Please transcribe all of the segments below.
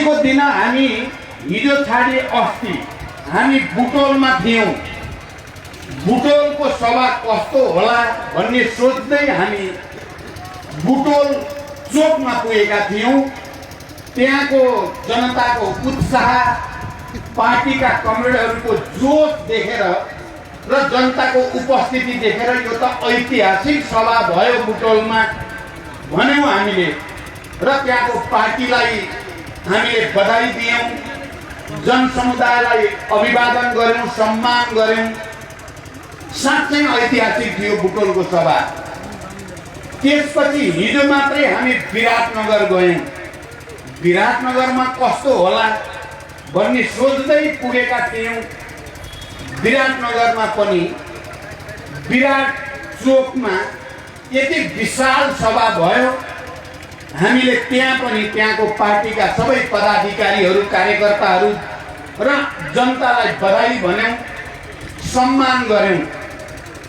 अस्तिको दिन हामी हिजो छाडी अस्ति हामी बुटोलमा थियौँ। बुटोलको सभा कस्तो होला भन्ने सोच्दै हामी बुटोल चोकमा पुगेका थियौँ। त्यहाँको जनताको उत्साह, पार्टीका कमरेडहरूको जोस देखेर र जनताको उपस्थिति देखेर यो त ऐतिहासिक सभा भयो बुटोलमा भन्यौँ हामीले र त्यहाँको पार्टीलाई हामीले बधाई दियौँ, जनसमुदायलाई अभिवादन गर्यौँ, सम्मान गर्यौँ। साँच्चै ऐतिहासिक थियो बुटोलको सभा। त्यसपछि हिजो मात्रै हामी विराटनगर गयौँ। विराटनगरमा कस्तो होला भन्ने सोच्दै पुगेका थियौँ। विराटनगरमा पनि विराट चोकमा यति विशाल सभा भयो। हामीले त्यहाँ पनि त्यहाँको पार्टीका सबै पदाधिकारीहरू, कार्यकर्ताहरू र जनतालाई बधाई भन्यौँ, सम्मान गर्यौँ।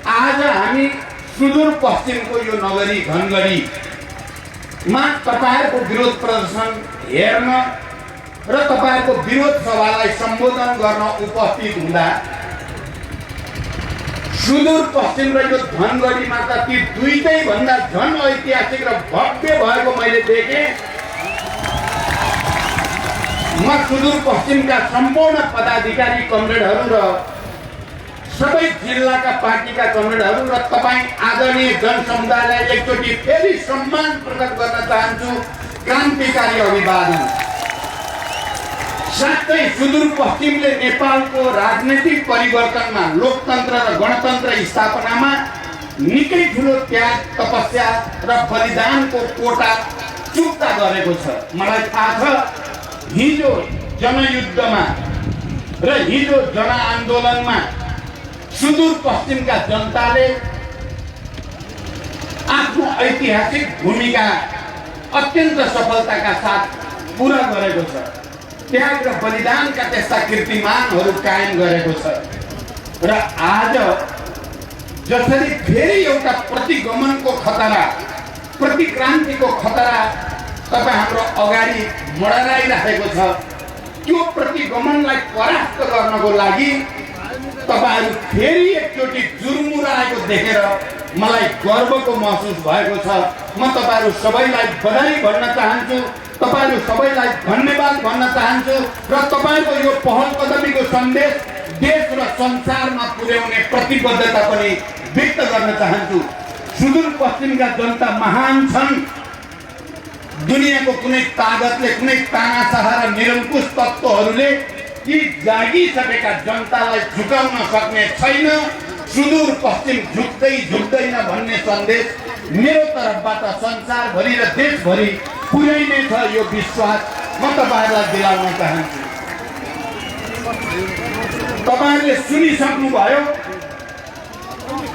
आज हामी सुदूरपश्चिमको यो नगरी धनगढीमा तपाईँहरूको विरोध प्रदर्शन हेर्न र तपाईँहरूको विरोध सभालाई सम्बोधन गर्न उपस्थित हुँदा सुदूरपश्चिम र यो धनगढीमा त ती दुईटै भन्दा झन् ऐतिहासिक र भव्य भएको मैले देखेँ। म सुदूरपश्चिमका सम्पूर्ण पदाधिकारी कमरेडहरू र सबै जिल्लाका पार्टीका कमरेडहरू र तपाईँ आदरणीय जनसमुदायलाई एकचोटि फेरि सम्मान प्रकट गर्न चाहन्छु। क्रान्तिकारी अभिवादन। साथै सुदूरपश्चिमले नेपालको राजनीतिक परिवर्तनमा, लोकतन्त्र र गणतन्त्र स्थापनामा निकै ठुलो त्याग, तपस्या र बलिदानको कोटा चुक्ता गरेको छ। मलाई थाहा छ हिजो जनयुद्धमा र हिजो जनआन्दोलनमा सुदूरपश्चिमका जनताले आफ्नो ऐतिहासिक भूमिका अत्यन्त सफलताका साथ पूरा गरेको छ। त्याग र बलिदानका त्यस्ता कीर्तिमानहरू कायम गरेको छ। र आज जसरी फेरि एउटा प्रतिगमनको खतरा, प्रतिक्रान्तिको खतरा तपाईँ हाम्रो अगाडि मडराइरहेको छ, त्यो प्रतिगमनलाई परास्त गर्नको लागि तपाईँहरू फेरि एकचोटि जुर्मुराएको देखेर मलाई गर्वको महसुस भएको छ। म तपाईँहरू सबैलाई बधाई भन्न चाहन्छु, तपाईहरु सबैलाई धन्यवाद भन्न चाहन्छु र तपाईको यो पहल कदमीको सन्देश देश र संसारमा पुर्याउने प्रतिबद्धता पनि व्यक्त गर्न चाहन्छु। सुदूरपश्चिमका जनता महान छन्। दुनियाँको कुनै ताकतले, कुनै तानाशाह र निरङ्कुश तत्त्वहरूले यी जागिसकेका जनतालाई झुकाउन सक्ने छैन। सुदूरपश्चिम झुक्दैन भन्ने सन्देश मेरो तर्फबाट संसारभरि र देशभरि पुर्याइने छ। यो विश्वास म तपाईहरुलाई दिलाउन चाहन्छु। तपाईहरुले सुनिसक्नुभयो,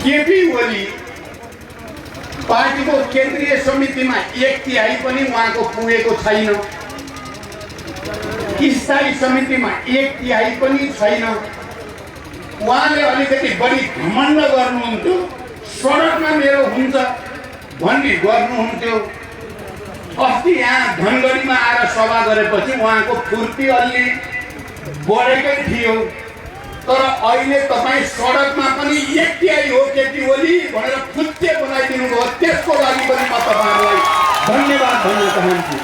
केपी ओली पार्टीको केन्द्रीय समितिमा 1/3 पनि उहाँको पुगेको छैन। स्थायी समितिमा 1/3 पनि छैन। उहाँले अलिकति बढी घमण्ड गर्नुहुन्थ्यो, सडकमा मेरो हुन्छ भन्ने गर्नुहुन्थ्यो। अस्ति यहाँ धनगढीमा आएर सभा गरेपछि उहाँको फुर्ती अलि बढेकै थियो। तर अहिले तपाईँ सडकमा पनि 1/3 हो केपी ओली भनेर फुच्चे बनाइदिनु भयो। त्यसको लागि पनि म तपाईहरुलाई धन्यवाद भन्न चाहन्छु।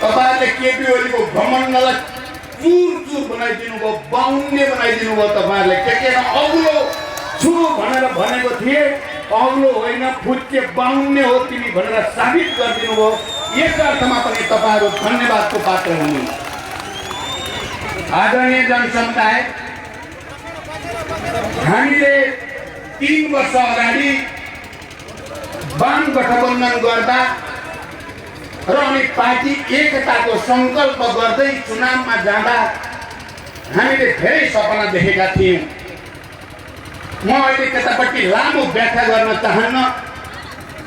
तपाईहरुले केपी ओलीको घमण्डलाई चुर बनाइदिनु भयो, बाहुन्ने बनाइदिनु भयो। तपाईहरुले के अग्लो छु भनेर भनेको थिए, अग्लो होइन फुच्चे बाहुन्ने हो तिमी भनेर साबित गरिदिनु भयो। यस अर्थमा पनि तपाईहरु धन्यवादको पात्र हुनुहुन्छ। आदरणीय जनसमुदाय, हामीले 3 वर्ष अगाडि वाम गठबन्धन गर्दा र अनि पार्टी एकताको संकल्प गर्दै चुनावमा जाँदा हामीले धेरै सपना देखेका थियौँ। म अहिले त्यतापट्टि लामो व्याख्या गर्न चाहन्न।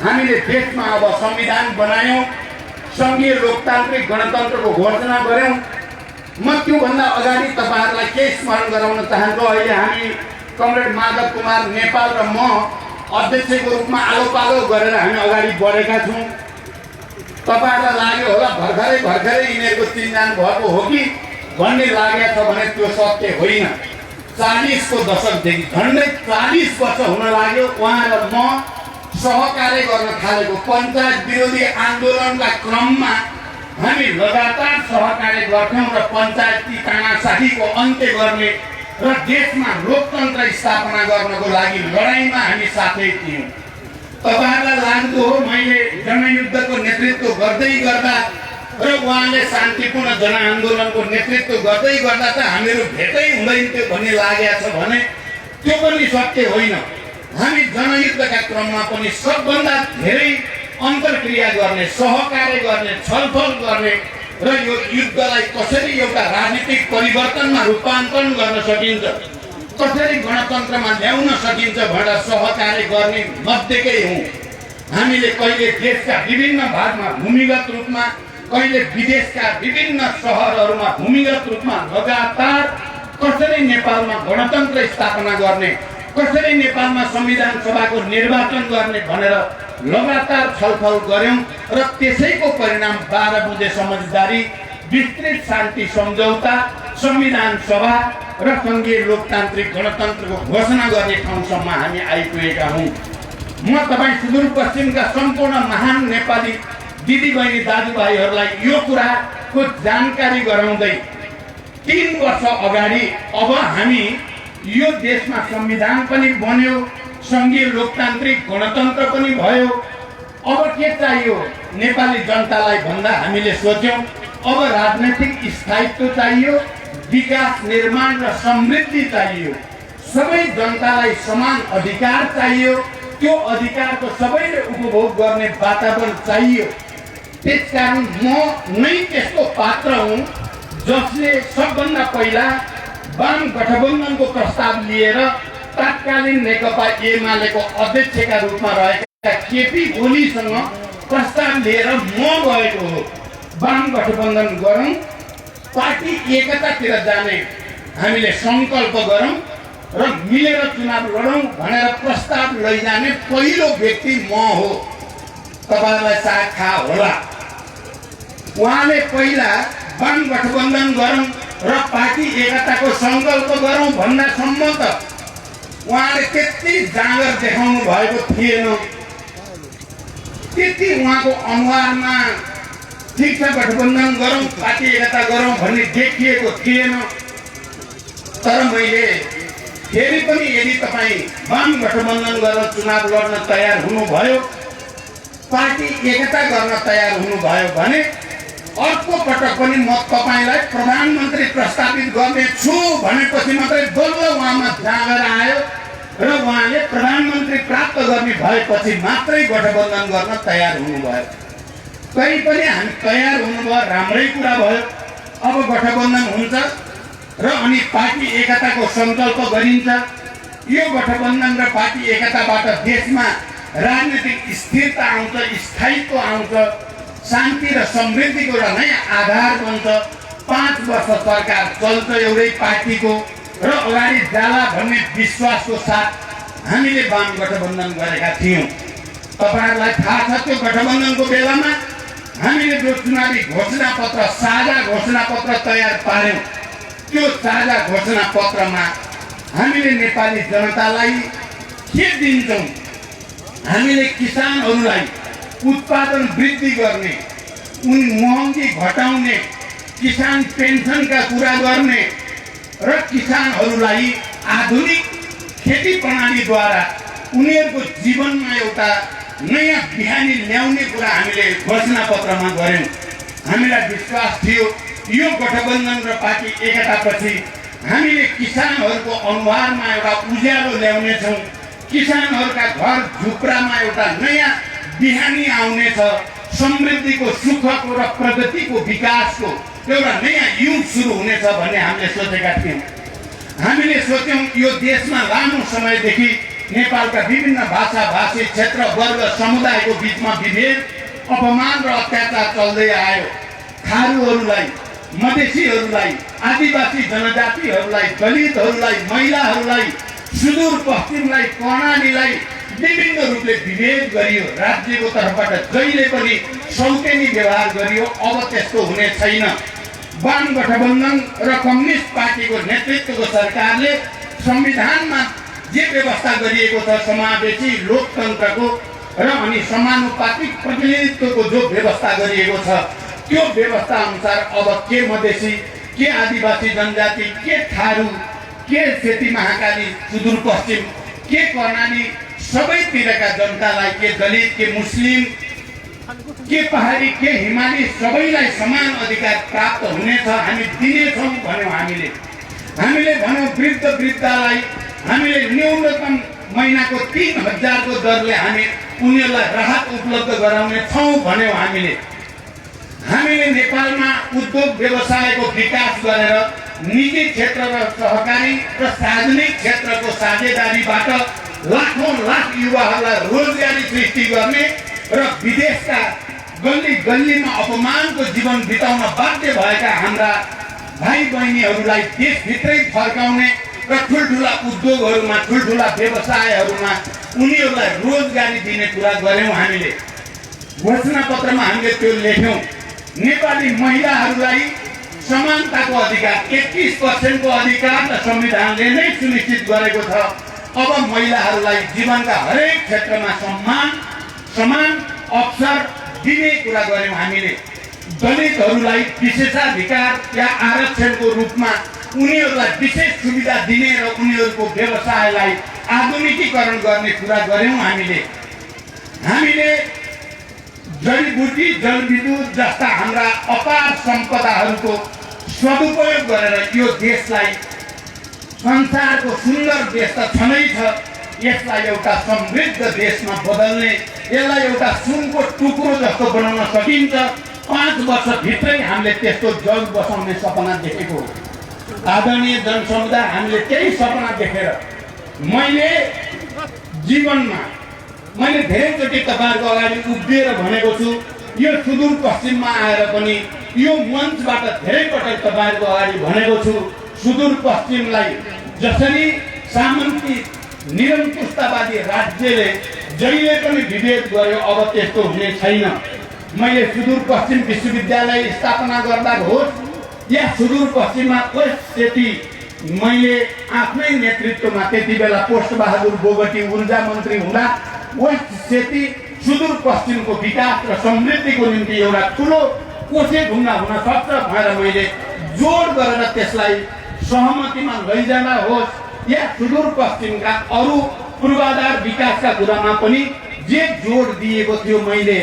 हामीले देशमा अब संविधान बनायौँ, संघीय लोकतान्त्रिक गणतन्त्रको घोषणा गर्यौँ। म त्योभन्दा अगाडि तपाईहरुलाई केही स्मरण गराउन चाहन्छु। अहिले हामी कमरेड माधव कुमार नेपाल र म अध्यक्षको रूपमा आलो पालो गरेर हामी अगाडि बढेका छौँ। तपाईहरुलाई लाग्यो होला भर्खरै यिनीहरुको चिन्जान भएको हो कि भन्ने लागेको छ भने त्यो सत्य होइन। 40 को दशकदेखि झन्डै 40 वर्ष हुन लाग्यो उहाँ र म सहकार्य गर्न थालेको। पञ्चायत विरोधी आन्दोलनका क्रममा हामी लगातार सहकार्य गर्थ्यौं र पञ्चायती तानाशाहीको अन्त्य गर्ने र देशमा लोकतन्त्र स्थापना गर्नको लागि लडाईँमा हामी साथै थियौं। तपाईहरुलाई लाग्दो हो मैले जनयुद्धको नेतृत्व गर्दै गर्दा र उहाँले शान्तिपूर्ण जनआन्दोलनको नेतृत्व गर्दै गर्दा त हामीहरू भेटै हुँदैन थियो भन्ने लागेको छ भने त्यो पनि सत्य होइन। हामी जनयुद्धका क्रममा पनि सबभन्दा धेरै अन्तर्क्रिया गर्ने, सहकार्य गर्ने, छलफल गर्ने र यो युद्धलाई कसरी एउटा राजनीतिक परिवर्तनमा रूपान्तरण गर्न सकिन्छ, कसरी गणतन्त्रमा ल्याउन सकिन्छ भनेर सहकार्य गर्ने मध्येकै हौं। हामीले कहिले देशका विभिन्न भागमा भूमिगत रूपमा, कहिले विदेशका विभिन्न शहरहरूमा भूमिगत रूपमा लगातार कसरी नेपालमा गणतन्त्र स्थापना गर्ने, कसरी नेपालमा संविधान सभाको निर्वाचन गर्ने भनेर लगातार छलफल गर्यौं र त्यसैको परिणाम 12 बुँदे समझदारी, विस्तृत शान्ति सम्झौता, संविधान सभा र संघीय लोकतान्त्रिक गणतन्त्रको घोषणा गर्ने ठाउँसम्म हामी आइपुगेका हौं। म तपाईं सुदूरपश्चिमका सम्पूर्ण महान नेपाली दिदीबहिनी दाजुभाइहरूलाई यो कुराको जानकारी गराउँदै 3 वर्ष अगाडि अब हामी यो देशमा संविधान पनि बन्यो, संघीय लोकतान्त्रिक गणतन्त्र पनि भयो। अब के चाहियो नेपाली जनतालाई भन्दा हामीले सोच्यौं अब राजनीतिक स्थायित्व चाहियो, विकास निर्माण र समृद्धि चाहियो, सबै जनतालाई समान अधिकार चाहियो, त्यो अधिकारको सबैले उपभोग गर्ने वातावरण चाहियो। त्यसकारण म नै त्यस्तो पात्र हुँ जसले सबभन्दा पहिला वाम गठबन्धनको प्रस्ताव लिएर तत्कालीन नेकपा एमालेको अध्यक्षका रूपमा रहेका केपी ओलीसँग प्रस्ताव लिएर म गएको हो। वाम गठबन्धन गरौँ, पार्टी एकतातिर जाने हामीले संकल्प गरौँ र मिलेर चुनाव लडौँ भनेर प्रस्ताव लैजाने पहिलो व्यक्ति म हो। तपाईहरुलाई साथ थाहा होला उहाँले पहिला वाम गठबन्धन गरौँ र पार्टी एकताको संकल्प गरौँ भन्दासम्म त उहाँले त्यति जाँगर देखाउनु भएको थिएन, त्यति उहाँको अनुहारमा ठिक छ गठबन्धन गरौँ पार्टी एकता गरौँ भन्ने देखिएको थिएन। तर मैले फेरि पनि यदि तपाईँ वाम गठबन्धन गरेर चुनाव लड्न तयार हुनुभयो, पार्टी एकता गर्न तयार हुनुभयो भने अर्को पटक पनि म तपाईलाई प्रधानमन्त्री प्रस्तावित गर्नेछु भनेपछि मात्रै बल्ल उहाँमा जाँगर आयो र उहाँले प्रधानमन्त्री प्राप्त गर्ने भएपछि मात्रै गठबन्धन गर्न तयार हुनुभयो। कहीँ पनि हामी तयार हुनुभयो, राम्रै कुरा भयो। अब गठबन्धन हुन्छ र अनि पार्टी एकताको संकल्प गरिन्छ। यो गठबन्धन र पार्टी एकताबाट देशमा राजनीतिक स्थिरता आउँछ, स्थायित्व आउँछ, शान्ति र समृद्धिको एउटा नयाँ आधार बन्छ। 5 वर्ष सरकार चल्छ एउटै पार्टीको र अगाडि जाला भन्ने विश्वासको साथ हामीले वाम गठबन्धन गरेका थियौँ। तपाईहरुलाई थाहा छ त्यो गठबन्धनको बेलामा हामीले जो चुनावी घोषणापत्र, साझा घोषणापत्र तयार पार्यौं, त्यो साझा घोषणापत्रमा हामीले नेपाली जनतालाई के दिन्छौँ? हामीले किसानहरूलाई उत्पादन वृद्धि गर्ने, महँगी घटाउने, किसान पेन्सनका कुरा गर्ने र किसानहरूलाई आधुनिक खेती प्रणालीद्वारा उनीहरूको जीवनमा एउटा नयाँ बिहानी ल्याउने कुरा हामीले घोषणापत्रमा गर्यौं। हामीलाई विश्वास थियो यो गठबन्धन र पार्टी एकतापछि हामीले किसानहरूको अनुहारमा एउटा उज्यालो ल्याउनेछौँ, किसानहरूका घर झुप्रामा एउटा नयाँ बिहानी आउनेछ, समृद्धिको, सुखको र प्रगतिको, विकासको एउटा नयाँ युग सुरु हुनेछ भन्ने हामीले सोचेका थियौँ। हामीले सोच्यौँ यो देशमा लामो समयदेखि नेपालका विभिन्न भाषा, भाषी, क्षेत्र, वर्ग, समुदायको बीचमा विभेद, अपमान र अत्याचार चल्दै आयो। थारूहरूलाई, मधेसीहरूलाई, आदिवासी जनजातिहरूलाई, दलितहरूलाई, महिलाहरूलाई, सुदूर पश्चिमलाई, कर्णालीलाई विभिन्न रूपले विभेद गरियो, राज्यको तर्फबाट जहिले पनि सौतेनी व्यवहार गरियो। अब त्यस्तो हुने छैन। वाम गठबन्धन र कम्युनिस्ट पार्टीको नेतृत्वको सरकारले संविधानमा जे व्यवस्था गरिएको छ, समावेशी लोकतन्त्रको र अनि समानुपातिक प्रतिनिधित्वको जो व्यवस्था गरिएको छ, त्यो व्यवस्था अनुसार अब के मधेसी, के आदिवासी जनजाति, के थारू, के सेती महाकाली सुदूरपश्चिम, के कर्णाली, सबैतिरका जनतालाई, के दलित, के मुस्लिम, के पहाडी, के हिमाली, सबैलाई समान अधिकार प्राप्त हुनेछ, हामी दिनेछौँ भन्यौँ। हामीले भन्यौँ वृद्ध वृद्धालाई हामीले न्यूनतम महिनाको 3000 को दरले हामी उनीहरूलाई राहत उपलब्ध गराउने छौँ भन्यौँ। हामीले नेपालमा उद्योग व्यवसायको विकास गरेर निजी क्षेत्र र सहकारी र सार्वजनिक क्षेत्रको साझेदारीबाट लाखौं लाख युवाहरूलाई रोजगारी सृष्टि गर्ने र विदेशका गल्ली गल्लीमा अपमानको जीवन बिताउन बाध्य भएका हाम्रा भाइ बहिनीहरूलाई देशभित्रै फर्काउने र ठुल्ठुला उद्योगहरूमा, ठुल्ठुला व्यवसायहरूमा उनीहरूलाई रोजगारी दिने कुरा गर्यौँ। हामीले घोषणापत्रमा हामीले त्यो लेख्यौँ। नेपाली महिलाहरूलाई समानताको अधिकार 31% को अधिकार त संविधानले नै सुनिश्चित गरेको छ। अब महिलाहरूलाई जीवनका हरेक क्षेत्रमा समान अवसर दिने कुरा गर्यौँ। हामीले दलितहरूलाई विशेषाधिकार या आरक्षणको रूपमा उनीहरूलाई विशेष सुविधा दिने र उनीहरूको व्यवसायलाई आधुनिकीकरण गर्ने कुरा गर्यौँ। हामीले जडीबुटी, जलविद्युत जस्ता हाम्रा अपार सम्पदाहरूको सदुपयोग गरेर यो देशलाई संसारको सुन्दर देश त छँदै छ, यसलाई एउटा समृद्ध देशमा बदल्ने, यसलाई एउटा सुनको टुक्रो जस्तो बनाउन सकिन्छ। 5 वर्षभित्रै हामीले त्यस्तो जग बसाउने सपना देखेको हो। आदरणीय जनसमुदाय, हामीले त्यही सपना देखेर मैले जीवनमा धेरैचोटि तपाईँहरूको अगाडि उभिएर भनेको छु। यो सुदूरपश्चिममा आएर पनि यो मञ्चबाट धेरै पटक तपाईँहरूको अगाडि भनेको छु, सुदूरपश्चिमलाई जसरी सामन्ती निरङ्कुशतावादी राज्यले जहिले पनि विभेद गर्यो, अब त्यस्तो हुने छैन। मैले सुदूरपश्चिम विश्वविद्यालय स्थापना गर्दा होस् या सुदूरपश्चिममा वेस्ट सेती मैले आफ्नै नेतृत्वमा त्यति बेला पोष्टबहादुर बोगटी ऊर्जा मन्त्री हुँदा वेस्ट सेती सुदूरपश्चिमको विकास र समृद्धिको निम्ति एउटा ठुलो कोसे ढुङ्गा हुन सक्छ भनेर मैले जोड गरेर त्यसलाई सहमतिमा लैजाँदा होस् या सुदूरपश्चिमका अरू पूर्वाधार विकासका कुरामा पनि जे जोड दिएको थियो मैले,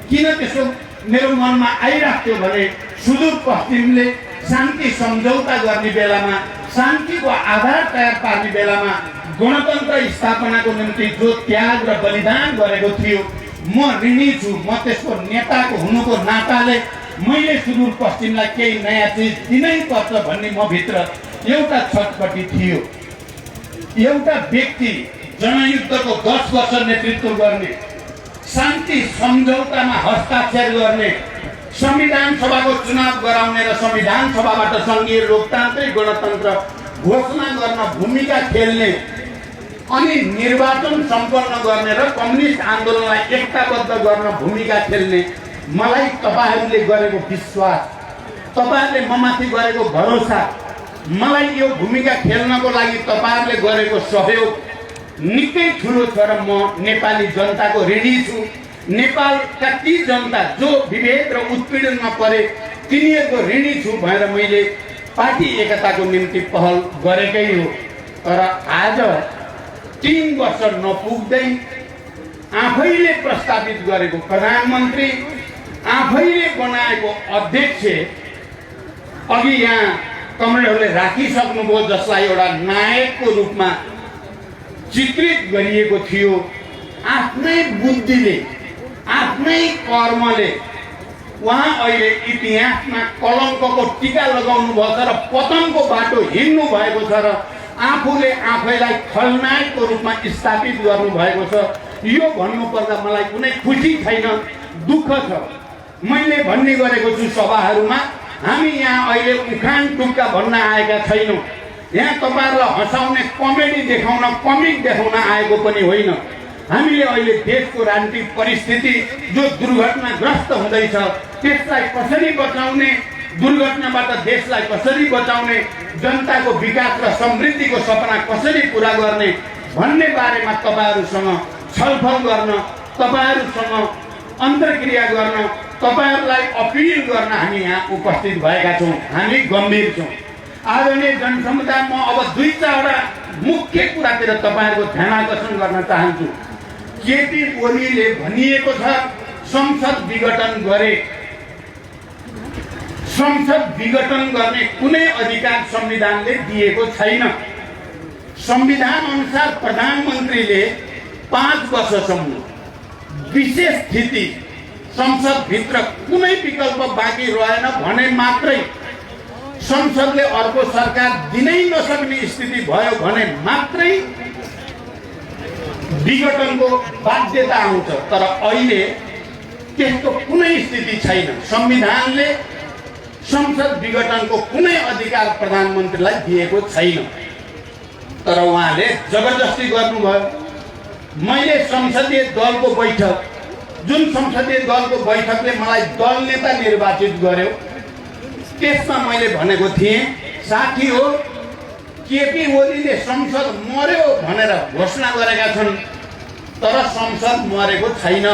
किन त्यसो मेरो मनमा आइराख्थ्यो भने सुदूरपश्चिमले शान्ति सम्झौता गर्ने बेलामा, शान्तिको आधार तयार पार्ने बेलामा गणतन्त्र स्थापनाको निम्ति जो त्याग र बलिदान गरेको थियो, म ऋणी छु। म त्यसको नेताको हुनुको नाताले मैले सुदूरपश्चिमलाई केही नयाँ चिज दिनै पर्छ भन्ने म भित्र एउटा छटपटी थियो। एउटा व्यक्ति जनयुद्धको 10 वर्ष नेतृत्व गर्ने, शान्ति सम्झौतामा हस्ताक्षर गर्ने, संविधान सभाको चुनाव गराउने र संविधान सभाबाट संघीय लोकतान्त्रिक गणतन्त्र घोषणा गर्न भूमिका खेल्ने, अनि निर्वाचन सम्पन्न गर्ने र कम्युनिस्ट आन्दोलनलाई एकताबद्ध गर्न भूमिका खेल्ने मलाई तपाईहरूले गरेको विश्वास, तपाईहरूले ममाथि गरेको भरोसा, मलाई यो भूमिका खेल्नको लागि तपाईहरूले गरेको सहयोग निकै ठुलो छ र म नेपाली जनताको ऋणी छु। नेपालका ती जनता जो विभेद र उत्पीडनमा परे तिनीहरूको ऋणी छु भनेर मैले पार्टी एकताको निम्ति पहल गरेकै हो। तर आज 3 वर्ष नपुग्दै आफैले प्रस्तावित गरेको प्रधानमन्त्री, आफैले बनाएको अध्यक्ष अघि यहाँ कमरेडहरूले राखिसक्नुभयो, जसलाई एउटा नायकको रूपमा चित्रित गरिएको थियो। आफ्नै बुद्धिले, आफ्नै कर्मले उहाँ अहिले इतिहासमा कलङ्कको टीका लगाउनु भएको छ र पतनको बाटो हिँड्नु भएको छ र आफूले आफैलाई खलनायकको रूपमा स्थापित गर्नु भएको छ। यो भन्नुपर्दा मलाई कुनै खुसी छैन, दुःख छ। मैले भन्ने गरेको छु सभाहरूमा, हामी यहाँ अहिले उखान टुक्का भन्न आएका छैनौँ। यहाँ तपाईहरुलाई हँसाउने कमेडी देखाउन, कमिक देखाउन आएको पनि होइन। हामीले अहिले देशको राजनीतिक परिस्थिति जो दुर्घटनाग्रस्त हुँदैछ त्यसलाई कसरी बचाउने, दुर्घटनाबाट देशलाई कसरी बचाउने, जनताको विकास र समृद्धिको सपना कसरी पूरा गर्ने भन्ने बारेमा तपाईहरुसँग छलफल गर्न, तपाईहरुसँग अन्तर्क्रिया गर्न, तपाईहरुलाई अपील गर्न हामी यहाँ उपस्थित भएका छौं। हामी गम्भीर छौं। आदरणीय जनसमुदाय, म अब दुई चारवटा मुख्य कुरातिर तपाईहरुको ध्यान आकर्षण गर्न चाहन्छु। केपी ओलीले भनिएको छ संसद विघटन गरे। संसद विघटन गर्ने कुनै अधिकार संविधानले दिएको छैन। संविधान अनुसार प्रधानमन्त्रीले 5 वर्षसम्म विशेष स्थिति संसद भित्र कुनै विकल्प बाँकी रहेन भने मात्रै, संसदले अर्को सरकार दिनै नसक्ने स्थिति भयो भने मात्रै विघटनको बाध्यता आउँछ। तर अहिले त्यस्तो कुनै स्थिति छैन। संविधानले संसद विघटनको कुनै अधिकार प्रधानमन्त्रीलाई दिएको छैन। तर उहाँले जबरजस्ती गर्नुभयो। मैले संसदीय दलको बैठक, जुन संसदीय दलको बैठकले मलाई दल नेता निर्वाचित गर्यो, त्यसमा मैले भनेको थिएँ, साथी हो केपी ओलीले संसद मर्यो भनेर घोषणा गरेका छन्, तर संसद मरेको छैन।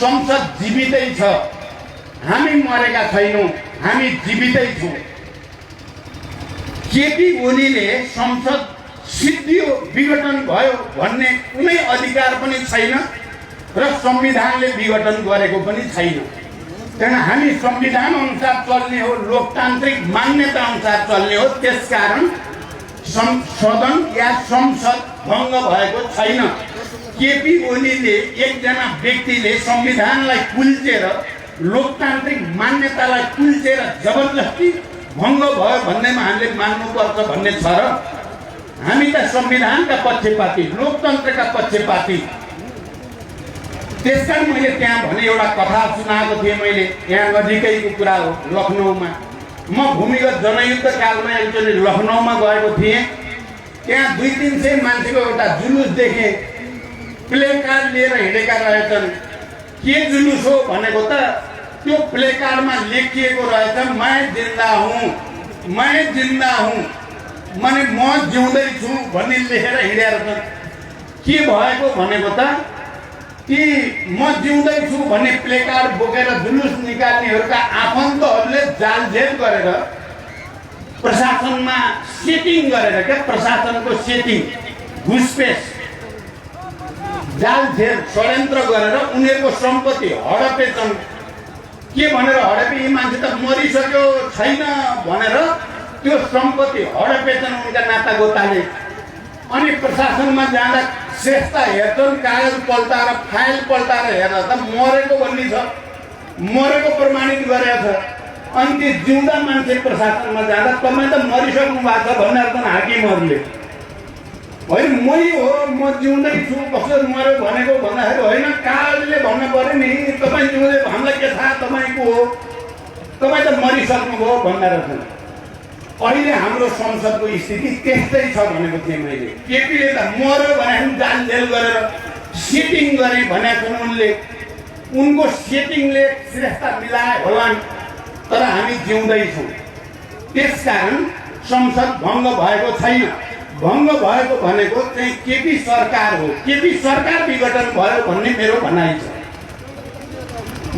संसद जीवितै छ। हामी मरेका छैनौं, हामी जीवितै छौं। केपी ओलीले संसद सिद्धियो, विघटन भयो भन्ने कुनै अधिकार पनि छैन र संविधानले विघटन गरेको पनि छैन। कारण हामी संविधान अनुसार चल्ने हो, लोकतान्त्रिक मान्यता अनुसार चल्ने हो। त्यसकारण सदन या संसद भङ्ग भएको छैन। केपी ओलीले, एकजना व्यक्तिले संविधानलाई कुल्चेर, लोकतान्त्रिक मान्यतालाई कुल्चेर जबरजस्ती भङ्ग भयो भन्नेमा हामीले मान्नुपर्छ भन्ने छ र? हामी त संविधानका पक्षपाती, लोकतन्त्रका पक्षपाती। त्यसकारण मैले त्यहाँ भने एउटा कथा सुनाएको थिएँ। मैले यहाँ नजिकैको कुरा हो, लखनऊमा। म भूमिगत जनयुद्ध कालमा एकचोटि लखनऊमा गएको थिएँ। त्यहाँ 200-300 मान्छेको एउटा जुलुस देखेँ। प्ले कार्ड लिएर हिँडेका रहेछन्। के जुलुस हो भनेको त त्यो प्ले कार्डमा लेखिएको रहेछ, मैं जिन्दा हूँ, मैं जिन्दा हूँ, माने म जिउँदै छु भन्ने लेखेर हिँडेर छन्। के भएको भनेको त कि म जिउँदै छु भन्ने प्ले कार्ड बोकेर जुलुस निकाल्नेहरूका आफन्तहरूले जालझेल गरेर, प्रशासनमा सेटिङ गरेर, क्या प्रशासनको सेटिङ, घुसपेस, जालझेल, षड्यन्त्र गरेर उनीहरूको सम्पत्ति हडपेछन्। के भनेर हडपे? यी मान्छे त मरिसक्यो छैन भनेर त्यो सम्पत्ति हडपेछन् उनका नातागोताले। अनि प्रशासनमा जाँदा श्रेष्ठता हेर्छन्, कागज पल्टाएर, फाइल पल्टाएर हेर्दा त मरेको भन्ने छ, मरेको प्रमाणित गरेको छ। अनि त्यो जिउँदा मान्छे प्रशासनमा जाँदा तपाईँ त मरिसक्नु भएको छ भनेर त हाकिमहरूले, होइन मै हो, म जिउँदै छु, कसरी मर्यो भनेको भन्दाखेरि होइन, कागजले भन्नु पर्यो नि, तपाईँ जिउँदै, हामीलाई के थाहा तपाईँको हो, तपाईँ त मरिसक्नुभयो भनेर छन्। अहिले हाम्रो संसदको स्थिति त्यस्तै छ भनेको थिएँ मैले। केपीले त मर्यो भने जालझेल गरेर सेटिङ गरे भनेको छन् उनले। उनको सेटिङले श्रेष्ठता मिलाए होलान्, तर हामी जिउँदै छौँ। त्यसकारण संसद भङ्ग भएको छैन। भङ्ग भएको भनेको चाहिँ केपी सरकार हो। केपी सरकार विघटन भयो भन्ने मेरो भनाइ छ।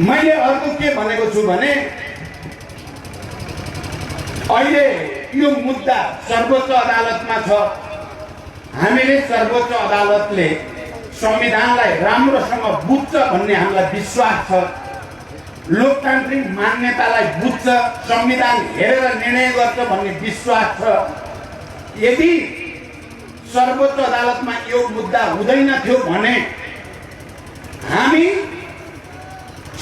मैले अर्को के भनेको छु भने, अहिले यो मुद्दा सर्वोच्च अदालतमा छ। हामीले सर्वोच्च अदालतले संविधानलाई राम्रोसँग बुझ्छ भन्ने हामीलाई विश्वास छ। लोकतान्त्रिक मान्यतालाई बुझ्छ, संविधान हेरेर निर्णय गर्छ भन्ने विश्वास छ। यदि सर्वोच्च अदालतमा यो मुद्दा हुँदैन थियो भने हामी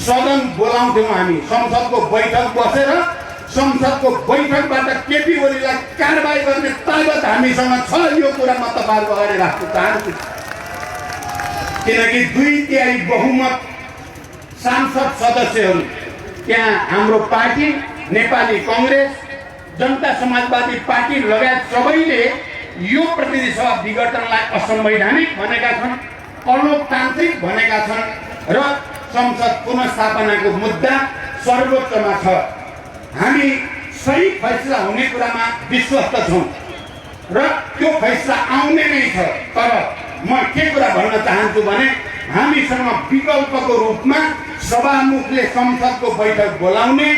सदन बोलाउँथ्यौँ। हामी संसदको बैठक बसेर संसदको बैठकबाट केपी ओलीलाई कारबाही गर्ने ताकत हामीसँग छ। यो कुरा म तपाईहरुको अगाडि राख्न चाहन्छु। किनकि 2/3 बहुमत सांसद सदस्यहरू, त्यहाँ हाम्रो पार्टी, नेपाली कांग्रेस, जनता समाजवादी पार्टी लगायत सबैले यो प्रतिनिधि सभा विघटनलाई असंवैधानिक भनेका छन् अलोकतान्त्रिक भनेका छन् र संसद पुनर्स्थापनाको मुद्दा सर्वोच्चमा छ। हामी सही फैसला हुने कुरामा विश्वस्त छौँ र त्यो फैसला आउने नै छ। तर म के कुरा भन्न चाहन्छु भने हामीसँग विकल्पको रूपमा सभामुखले संसदको बैठक बोलाउने,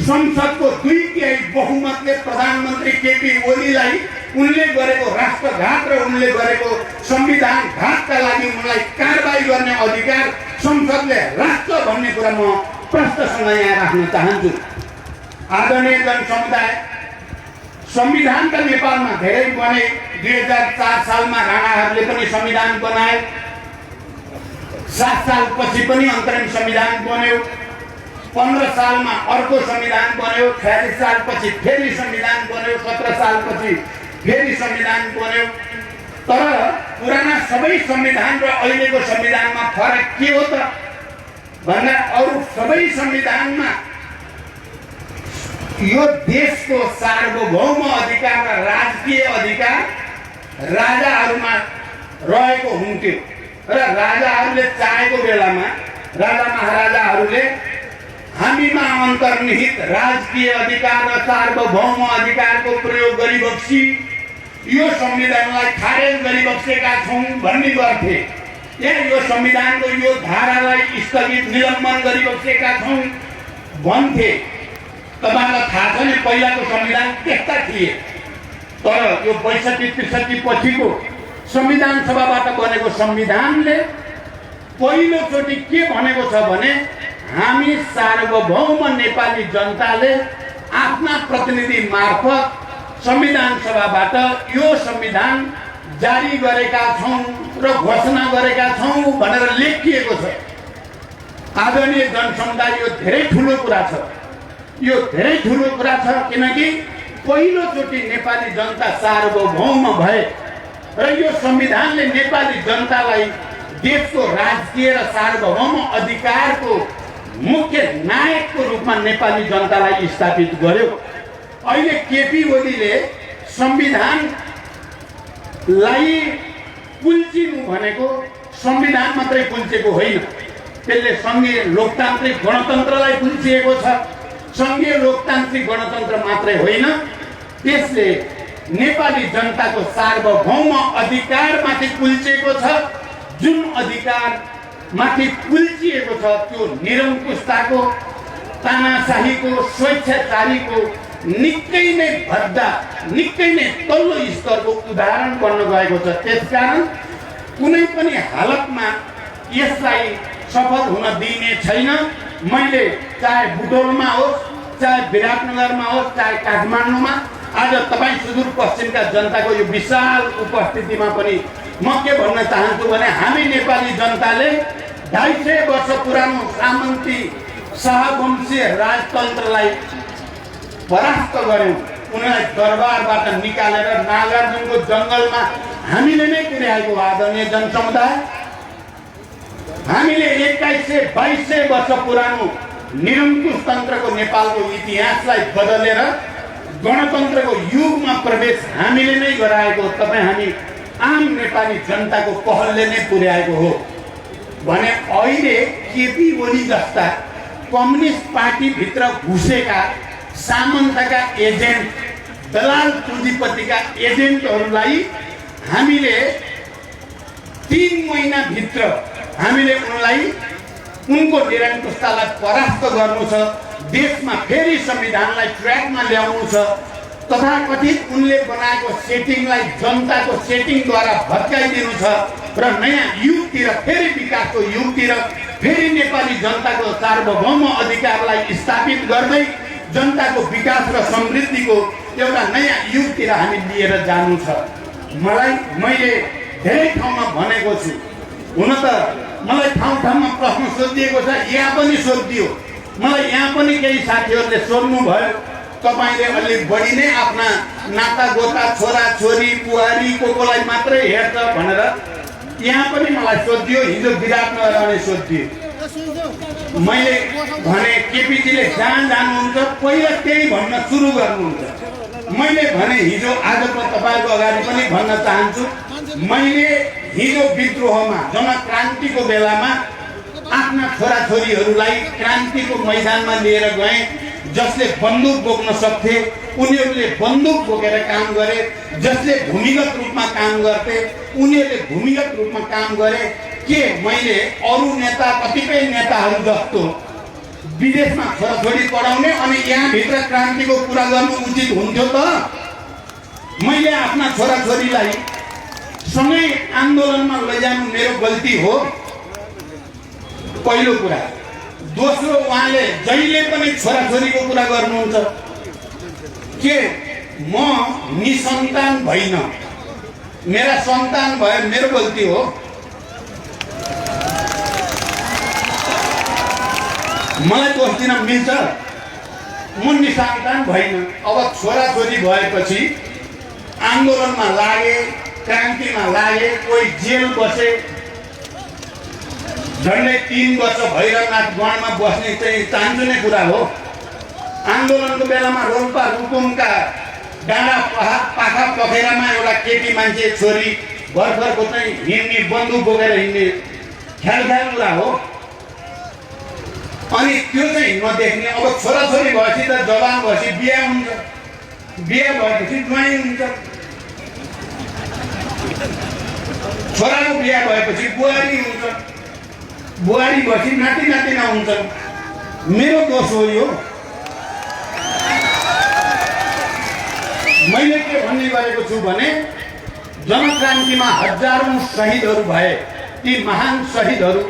संसदको 2/3 बहुमतले प्रधानमन्त्री केपी ओलीलाई उनले गरेको राष्ट्रघात र उनले गरेको संविधान घातका लागि उनलाई कारबाही गर्ने अधिकार संसदले राष्ट्र भन्ने कुरा म प्रश्नसँग यहाँ राख्न चाहन्छु। आदरणीय जनसमुदाय, संविधान त नेपालमा धेरै बने। 2004 सालमा राणाहरूले पनि संविधान बनाए, 7 सालपछि पनि अन्तरिम संविधान बन्यो, 15 सालमा अर्को संविधान बन्यो, 46 सालपछि फेरि संविधान बन्यो, 17 सालपछि फेरि संविधान बन्यो। तर पुराना सबै संविधान र अहिलेको संविधानमा फरक के हो त भन्दा अरू सबै संविधानमा यो देशको सार्वभौम अधिकार र राजकीय अधिकार राजाहरूमा रहेको हुन्थ्यो र राजाहरूले चाहेको बेलामा राजा महाराजाहरूले हामीमा अन्तर्निहित राजकीय अधिकार र सार्वभौम अधिकारको प्रयोग गरिबक्सी यो संविधानलाई खारेज गरिबक्सेका छौँ भन्ने गर्थे। यहाँ यो संविधानको यो धारालाई स्थगित निलम्बन गरिबक्सेका छौँ भन्थे। तपाईलाई थाहा छ नि पहिलाको संविधान त्यस्ता थिए। तर यो 62-63 पछिको संविधान सभाबाट बनेको संविधानले पहिलोचोटि के भनेको छ भने हामी सार्वभौम नेपाली जनताले आफ्ना प्रतिनिधि मार्फत संविधान सभाबाट यो संविधान जारी गरेका छौँ र घोषणा गरेका छौँ भनेर लेखिएको छ। आदरणीय जनसमुदाय, यो धेरै ठुलो कुरा छ। यो धेरै ठुलो कुरा छ किनकि पहिलोचोटि नेपाली जनता सार्वभौम भए र यो संविधानले नेपाली जनतालाई देशको राजकीय र सार्वभौम अधिकारको मुख्य नायकको रूपमा नेपाली जनतालाई स्थापित गर्यो। अहिले केपी ओलीले संविधानलाई कुल्चिनु भनेको संविधान मात्रै कुल्चेको होइन, त्यसले सङ्घीय लोकतान्त्रिक गणतन्त्रलाई कुल्चिएको छ। सङ्घीय लोकतान्त्रिक गणतन्त्र मात्रै होइन, त्यसले नेपाली जनताको सार्वभौम अधिकारमाथि कुल्चिएको छ। जुन अधिकार माथि कुल्चिएको छ त्यो निरङ्कुशताको, तानाशाहीको, स्वेच्छाचारीको निकै नै भद्दा, निकै नै तल्लो स्तरको उदाहरण बन्न गएको छ। त्यसकारण कुनै पनि हालतमा यसलाई सफल हुन दिइने छैन। मैले चाहे बुटोलमा होस्, चाहे विराटनगरमा होस्, चाहे काठमाडौँमा आज तपाईँ सुदूरपश्चिमका जनताको यो विशाल उपस्थितिमा पनि म के भन्न चाहन्छु भने हामी नेपाली जनताले 250 वर्ष पुरानो सामन्ती शाहवंशीय राजतन्त्रलाई परास्त गर्यौँ। उनीलाई दरबारबाट निकालेर नागार्जुनको जङ्गलमा हामीले नै पुर्याएको। आदरणीय जनसमुदाय, हामीले 2100-2200 वर्ष पुरानो निरङ्कुश तन्त्रको नेपालको इतिहासलाई बदलेर गणतन्त्रको युगमा प्रवेश हामीले नै गराएको। तपाईँ हामी आम नेपाली जनताको पहलले नै पुर्याएको हो भने अहिले केपी ओली जस्ता कम्युनिस्ट पार्टीभित्र घुसेका सामन्तका एजेन्ट, दलाल पुँजीपतिका एजेन्टहरूलाई हामीले 3 महिनाभित्र हामीले उनलाई उनको निरङ्कुशतालाई परास्त गर्नु छ। देशमा फेरि संविधानलाई ट्र्याकमा ल्याउनु छ। तथाकथित उनले बनाएको सेटिङलाई जनताको सेटिङद्वारा भत्काइदिनु छ र नयाँ युगतिर, फेरि विकासको युगतिर, फेरि नेपाली जनताको सार्वभौम अधिकारलाई स्थापित गर्दै जनताको विकास र समृद्धिको एउटा नयाँ युगतिर हामी लिएर जानु छ। मैले धेरै ठाउँमा भनेको छु। हुन त मलाई ठाउँ-ठाउँमा प्रश्न सोधिएको छ, यहाँ पनि सोधियो। मलाई यहाँ पनि केही साथीहरूले सोध्नु भयो, तपाईँले अलिक बढी नै आफ्ना नातागोता, छोराछोरी, बुहारी कोलाई मात्रै हेर्छ भनेर यहाँ पनि मलाई सोधियो। हिजो विराटनगर आउने सोधियो। मैले भने केपीजीले जहाँ जानुहुन्छ पहिला त्यही भन्न सुरु गर्नुहुन्छ। मैले भने हिजो आजको तपाईँको अगाडि पनि भन्न चाहन्छु, मैले हिजो विद्रोहमा जनक्रान्तिको बेलामा आफ्ना छोराछोरीहरूलाई क्रान्तिको मैदानमा लिएर गए। जसले बन्दुक बोक्न सक्थे उनीहरूले बन्दुक बोकेर काम गरे, जसले भूमिगत रूपमा काम गर्थे उनीहरूले भूमिगत रूपमा काम गरे। के मैले अरू नेता कतिपय नेताहरू जस्तो विदेशमा छोराछोरी पढाउने अनि यहाँ भित्र क्रान्तिको कुरा गर्नु उचित हुन्थ्यो त? मैले आफ्ना छोराछोरीलाई सँगै आन्दोलनमा लैजानु मेरो गल्ती हो, पहिलो कुरा। दोस्रो, उहाँले जहिले पनि छोराछोरीको कुरा गर्नुहुन्छ। के म निसन्तान भइन, मेरा सन्तान भयो, मेरो गल्ती हो। मलाई दोष दिन मिल्छ? म निसन्तान भइन। अब छोराछोरी भएपछि आन्दोलनमा लागे, क्रान्तिमा लागे, कोही जेल बसे, झन्डै 3 वर्ष भैरवनाथ गढमा बस्ने चाहिँ चान्चुने कुरा हो। आन्दोलनको बेलामा रोल्पा रुकुमका डाँडा पाखा पखेरामा एउटा केटी मान्छे छोरी भर्खरको चाहिँ हिँड्ने, बन्दुक बोकेर हिँड्ने ख्याल कुरा हो। अनि त्यो चाहिँ नदेख्ने। अब छोराछोरी भएपछि त जवान भएपछि बिहा हुन्छ, बिहा भएपछि ज्वाइँ हुन्छ, छोराको बिहा भएपछि बुहारी हुन्छ, बुहारी भएपछि नाति नातिना हुन्छन्। मेरो दोष हो यो? मैले के भन्ने गरेको छु भने जनक्रान्तिमा हजारौं शहीदहरू भए। ती महान शहीदहरू,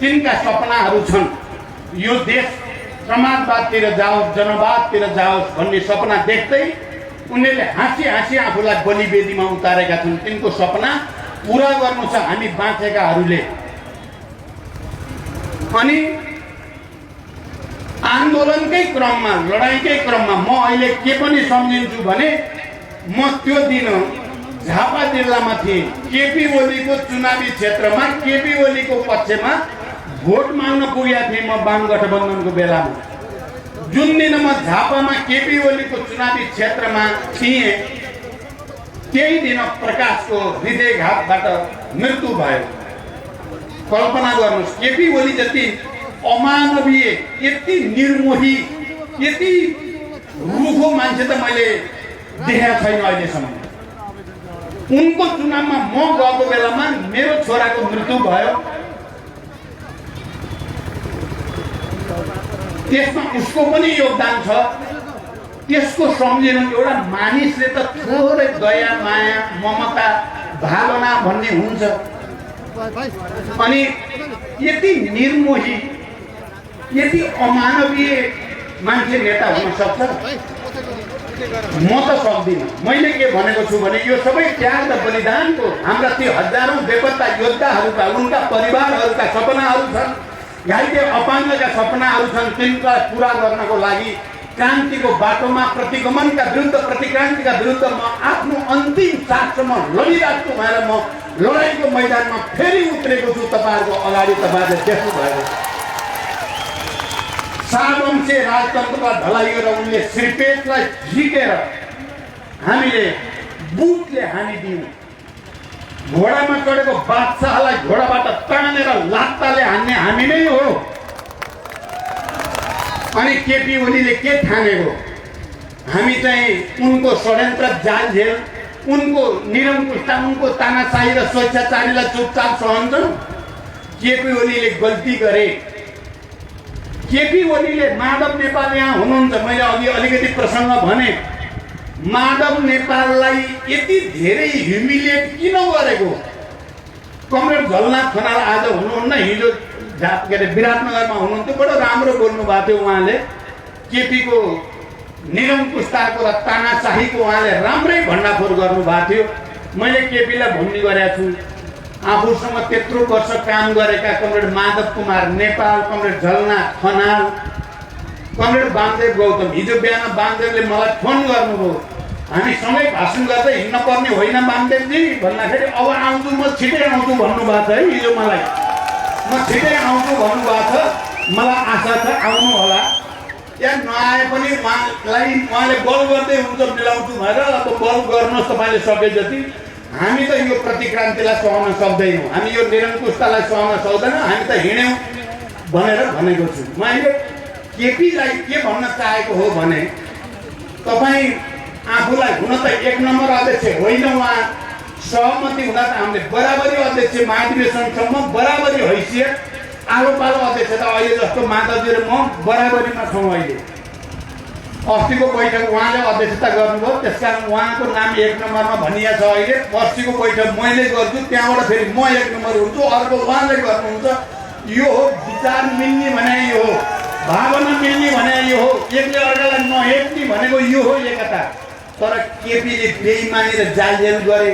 तिनका सपनाहरू छन् यो देश समाजवादतिर जाओस्, जनवादतिर जाओस् भन्ने सपना देख्दै उनीहरूले हाँसी हाँसी आफूलाई बलिवेदीमा उतारेका छन्। तिनको सपना पूरा गर्नु छ हामी बाँचेकाहरूले। अनि आन्दोलनकै क्रममा, लडाइँकै क्रममा म अहिले के पनि सम्झिन्छु भने म त्यो दिन झापा जिल्लामा थिएँ। केपी ओलीको चुनावी क्षेत्रमा, केपी ओलीको पक्षमा भोट माग्न पुगेका थिएँ म वाम गठबन्धनको बेलामा। जुन दिन म झापामा केपी ओलीको चुनावी क्षेत्रमा थिएँ त्यही दिन प्रकाशको हृदयघातबाट मृत्यु भयो। कल्पना गर्नुहोस्, केपी ओली जति अमानवीय, यति निर्मोही, यति रुखो मान्छे त मैले देखेको छैन अहिलेसम्म। उनको चुनावमा म गएको बेलामा मेरो छोराको मृत्यु भयो। त्यसमा उसको पनि योगदान छ। त्यसको सम्झिनु एउटा मानिसले त थोरै दया, माया, ममता, भावना भन्ने हुन्छ। अनि यति निर्मोही, यति अमानवीय मान्छे नेता हुन सक्छ? म त सक्दिनँ। मैले के भनेको छु भने यो सबै त्याग र बलिदानको हाम्रा ती हजारौं बेपत्ता योद्धाहरूका, उनका परिवारहरूका सपनाहरू छन्, घाइते अपाङ्गका सपनाहरू छन्। तिनलाई पुरा गर्नको लागि क्रान्तिको बाटोमा प्रतिगमनका विरुद्ध, प्रतिक्रान्तिका विरुद्ध म आफ्नो अन्तिम साससम्म लडिरहेको भएर म लडाइँको मैदानमा फेरि उत्रेको छु। तपाईँहरूको अगाडि तपाईँहरूले देख्नुभएको सावंशे राजतन्त्रलाई ढलाइयो र उनले श्रीपेटलाई झिकेर हामीले बुटले हानिदियौँ। घोडामा चढेको बादशाहलाई घोडाबाट तानेर लात्ताले हान्ने हामी नै हो। अनि केपी ओलीले के ठानेको? हामी चाहिँ उनको षड्यन्त्र, जालझेल, उनको निरङ्कुशता, उनको तानाशाही र स्वेच्छाचारीलाई चुपचाप सहन्छौँ? केपी ओलीले गल्ती गरे। केपी ओलीले, माधव नेपाल यहाँ हुनुहुन्छ, मैले अघि अलिकति प्रसङ्ग भने, माधव नेपाललाई यति धेरै ह्युमिलिएट किन गरेको? कमरेड झलनाथ खनाल आज हुनुहुन्न, हिजो के अरे विराटनगरमा हुनुहुन्थ्यो। बडो राम्रो बोल्नु भएको थियो उहाँले। केपीको निरङ्कुशताको र तानाशाहीको उहाँले राम्रै भण्डाफोर गर्नुभएको थियो। मैले केपीलाई भन्ने गरेको छु, आफूसँग त्यत्रो वर्ष काम गरेका comrade Madhav Kumar Nepal, comrade Jhalanath Khanal, comrade Bamdev Gautam, हिजो बिहान वामदेवले मलाई फोन गर्नुभयो, हामी सँगै भाषण गर्दै हिँड्न पर्ने होइन वामदेवजी भन्दाखेरि अब आउँछु, म छिटै आउँछु भन्नुभएको छ है। हिजो मलाई म छिटै आउँछु भन्नुभएको छ। मलाई आशा छ आउनु होला। यहाँ नआए पनि उहाँले बल गर्दै हुन्छ मिलाउँछु भनेर। अब बल गर्नुहोस् तपाईँले सके जति। हामी त यो प्रतिक्रान्तिलाई सहन सक्दैनौँ, हामी यो निरङ्कुशतालाई सहन सक्दैनौँ, हामी त हिँड्यौँ भनेर भनेको छु। मैले केपीलाई के भन्न चाहेको हो भने तपाईँ आफूलाई हुन त 1 नम्बर अध्यक्ष होइन, उहाँ सहमति हुँदा त हामीले बराबरी अध्यक्ष महाधिवेशनसम्म बराबरी हैसियत आलो पालो अध्यक्ष त अहिले जस्तो माधवजी र म बराबरीमा छौँ। अहिले अस्तिको बैठक उहाँले अध्यक्षता गर्नुभयो, त्यसकारण उहाँको नाम 1 नम्बरमा भनिया छ। अहिले पर्सिको बैठक मैले गर्छु, त्यहाँबाट फेरि म 1 नम्बर हुन्छु, अर्को उहाँले गर्नुहुन्छ। यो हो विचार मिल्ने भने, यो हो भावना मिल्ने भने, यो हो एकले अर्कालाई नहेप्ने भनेको, यो हो एकता। तर केपीले बेइमानी र जालजेल गरे,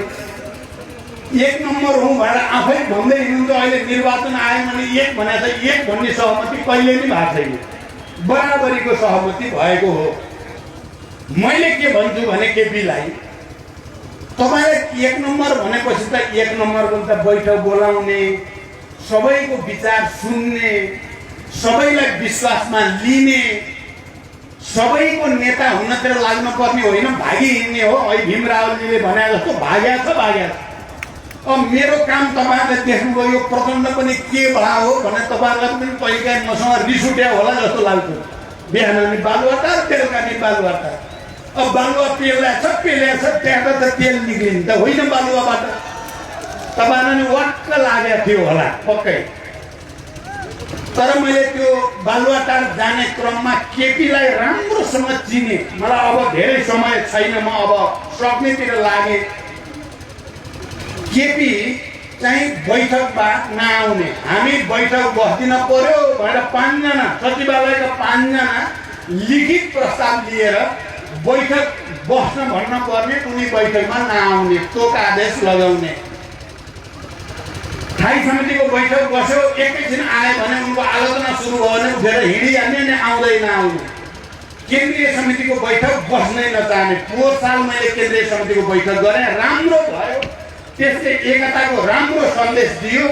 1 नम्बर हुँ भनेर आफै भन्दै हिँड्नुहुन्छ। अहिले निर्वाचन आयोगले 1 भनेको छ, 1 भन्ने सहमति कहिले पनि भएको छैन, बराबरीको सहमति भएको हो। मैले के भन्छु भने केपीलाई, तपाईँलाई 1 नम्बर भनेपछि त 1 नम्बरको त बैठक बोलाउने, सबैको विचार सुन्ने, सबैलाई विश्वासमा लिने, सबैको नेता हुनतिर लाग्नु पर्ने होइन, भागी हिँड्ने हो। अहिले भीम रावलजीले भने जस्तो भाग्या छ भाग्या छ। अब मेरो काम तपाईँहरूले देख्नुभयो, यो प्रचण्ड पनि के भा हो भने तपाईँहरूलाई पनि पहिलेकाहीँ मसँग रिस उठ्या होला जस्तो लाग्थ्यो। बिहान नि बालुवाटार, बेलुका नि बालुवाटार। अब बालुवा पेल्याछ पेल्याछ, त्यहाँ त तेल निक्लिन्छ त होइन बालुवाबाट। तपाईँलाई नि वाक्क लागेको थियो होला पक्कै। तर मैले त्यो बालुवाटार जाने क्रममा केपीलाई राम्रोसँग चिने। मलाई अब धेरै समय छैन, म अब सक्नेतिर लागेँ। केपी चाहिँ बैठकमा नआउने, हामी बैठक बस्दिन पर्यो भनेर 5 जना सचिवालयका 5 जना लिखित प्रस्ताव लिएर बैठक बस्न भन्न पर्ने, उनी बैठकमा नआउने, तोक आदेश लगाउने। स्थायी समितिको बैठक बस्यो, एकैछिन आयो भने उनको आलोचना सुरु भयो भने उठेर हिँडिहाल्ने अनि आउँदै नआउने। केन्द्रीय समितिको बैठक बस्नै नचाहने। पोहोर साल मैले केन्द्रीय समितिको बैठक गरेँ, राम्रो भयो, त्यसले एकताको राम्रो सन्देश दियो।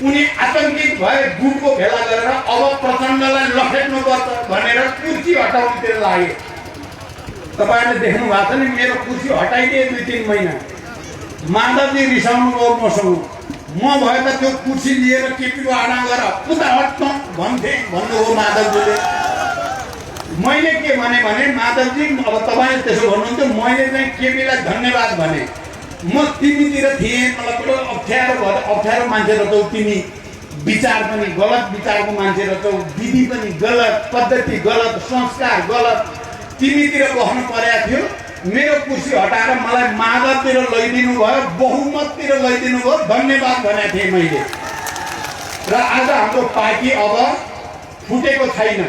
उनी आतंकित भए गुटको भेला गरेर अब प्रचण्डलाई लखेट्नुपर्छ भनेर कुर्सी हटाउनेतिर लागे। तपाईँहरूले देख्नु भएको छ नि, मेरो कुर्सी हटाइदिए 2-3 महिना। माधवजी रिसाउनु भयो मसँग, म भए त त्यो कुर्सी लिएर केपीको आडा गएर उता हट्न भन्थे भन्नुभयो माधवजीले। मैले के भने माधवजी, अब तपाईँ त्यसो भन्नुहुन्थ्यो, मैले चाहिँ केपीलाई धन्यवाद भने। म तिमीतिर थिएँ, मलाई पुरो अप्ठ्यारो भयो। अप्ठ्यारो मान्छे रहेछौ तिमी, विचार पनि गलत विचारको मान्छे रहेछौ, विधि पनि गलत, पद्धति गलत, संस्कार गलत, तिमीतिर बस्नु परेको थियो। मेरो कुर्सी हटाएर मलाई माधवतिर लैदिनु भयो, बहुमततिर लैदिनु भयो, धन्यवाद भनेको थिएँ मैले। र आज हाम्रो पार्टी अब फुटेको छैन,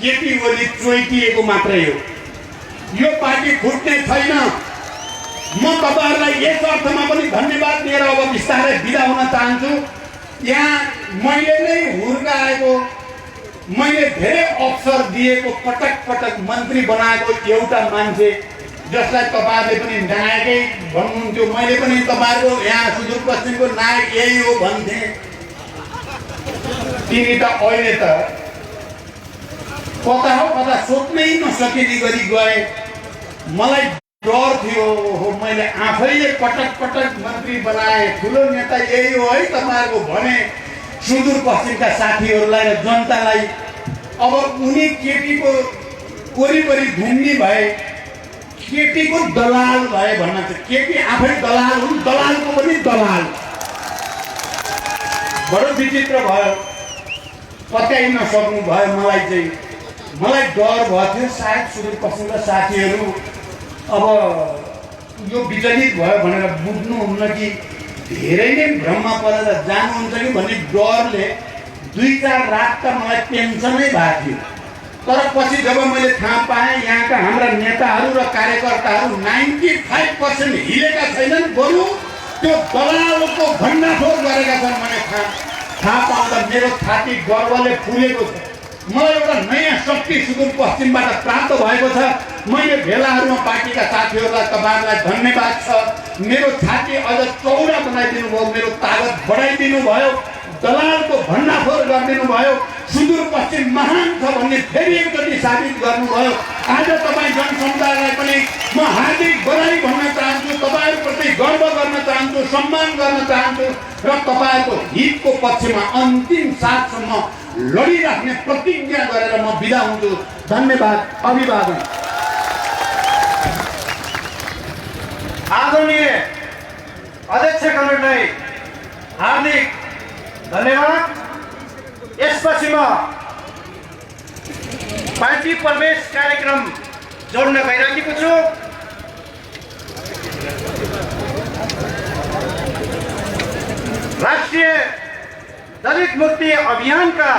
केपी ओली चोइटिएको मात्रै हो। यो पार्टी फुट्ने छैन। म तपाईँहरूलाई यस अर्थमा पनि धन्यवाद दिएर अब बिस्तारै बिदा हुन चाहन्छु। यहाँ मैले नै हुर्काएको, मैले धेरै अवसर दिएको, पटक पटक मन्त्री बनाएको एउटा मान्छे जसलाई तपाईँहरूले पनि नायकै भन्नुहुन्थ्यो, मैले पनि तपाईँहरूको यहाँ सुदूरपश्चिमको नायक यही हो भन्थेँ। तिमी त अहिले त कता हो कता सोध्नै नसकिने गरी गए। मलाई डर थियो, मैले आफैले पटक पटक मन्त्री बनाए, ठुलो नेता यही हो है तपाईँहरूको भने सुदूरपश्चिमका साथीहरूलाई र जनतालाई। अब उनी केपीको वरिपरि घुम्ने भए, केपीको दलाल भए भन्न चाहिँ। केपी आफै दलाल हुन्, दलालको पनि दलाल। बडो विचित्र भयो, पत्याइ नसक्नु भयो। मलाई डर भएको थियो, सायद सुदूरपश्चिमका साथीहरू अब यो विचलित भयो भनेर बुझ्नुहुन्न कि धेरै नै भ्रममा परेर जानुहुन्छ कि भन्ने डरले 2-4 रात त मलाई टेन्सनै भएको थियो। तर पछि जब मैले थाहा पाएँ यहाँका हाम्रा नेताहरू र कार्यकर्ताहरू 95% हिलेका छैनन्, बरु त्यो दलालको भण्डाफोर गरेका छन् भने थाहा पाउँदा मेरो छाती गर्वले फुलेको छ। मलाई एउटा नयाँ शक्ति सुदूरपश्चिमबाट प्राप्त भएको छ। मैले भेलाहरूमा पार्टीका साथीहरूलाई, तपाईँहरूलाई धन्यवाद छ। मेरो छाती अझ चौडा बनाइदिनु भयो, मेरो तागत बढाइदिनु भयो, दलालको भण्डाफोर गरिदिनु भयो। सुदूरपश्चिम महान छ भन्ने फेरि एकचोटि साबित गर्नुभयो। आज तपाईँ जनसमुदायलाई पनि म हार्दिक बधाई भन्न चाहन्छु, तपाईँहरूप्रति गर्व गर्न चाहन्छु। चाहन्छु, सम्मान गर्न चाहन्छु र तपाईँको हितको पक्षमा अन्तिम साथसम्म लडिराख्ने प्रतिज्ञा गरेर म बिदा हुन्छु। धन्यवाद, अभिवादन। आदरणीय अध्यक्ष कमरेडलाई हार्दिक धन्यवाद। यसपछि म पार्टी प्रवेश कार्यक्रम जोड्न गइरहेको छु। राष्ट्रिय दलित मुक्ति अभियानका